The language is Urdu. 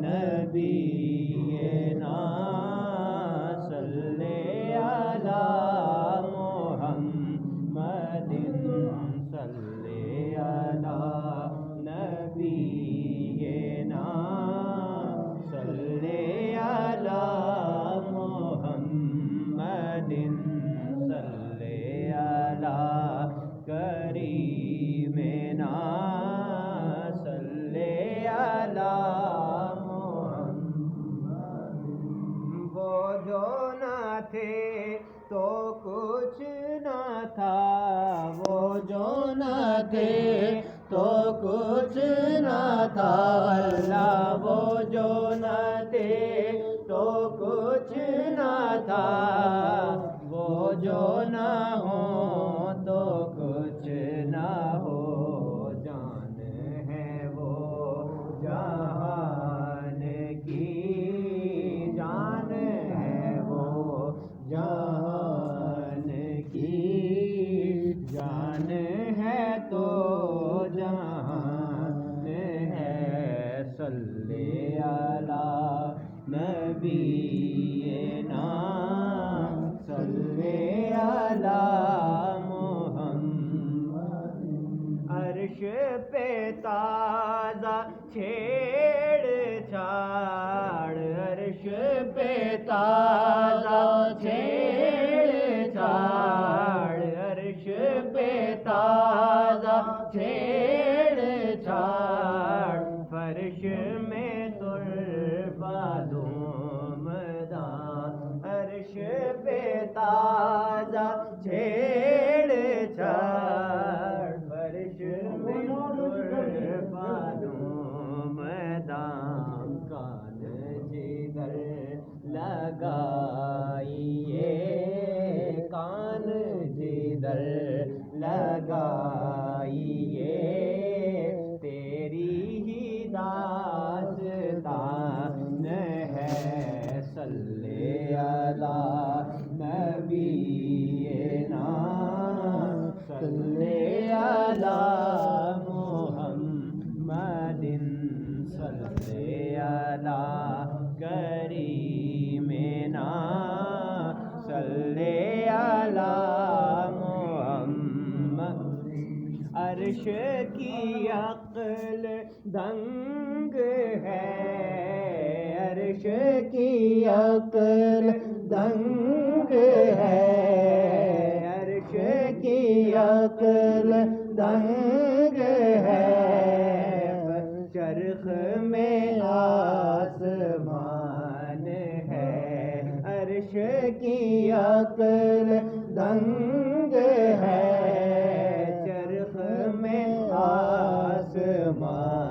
نبینا صلی علی محمد صلی علی نبینا صلی علی محمد صلی علی کریمنا صلی علی محمد۔ وہ جو نہ تھے تو کچھ نہ تھا، وہ جو نہ تھے تو کچھ نہ تھا، اللہ وہ جو نہ تھے تو کچھ نہ تھا، وہ جو نہ ہو تو کچھ نہ ہو، جان ہے وہ جہان کی، جان ہے وہ جہان کی، جان ہے تو جہان ہے، صلی علی نبینا صلی علی محمد۔ عرش پہ تازہ چھیڑ چھاڑ، عرش پہ تازہ چھیڑ چھاڑ، عرش پہ تازہ چھیڑ چھاڑ، فرش میں ترفع دھومدان، عرش پہ تازہ چھیڑ چھاڑ، فرش میں ترفع دھومدان، کان جگر لگائیے، کان جدھر لگائیے، تیری ہی داستان ہے، صلی علی نبینا صلی علی محمد صلی علی کریمنا صلی علی محمد۔ عرش کی عقل دنگ ہے، عرش کی عقل دنگ ہے، عرش کی عقل دنگ ہے، چرخ میں آسمان ہے، عرش کی عقل دنگ ہے، چرخ میں آسمان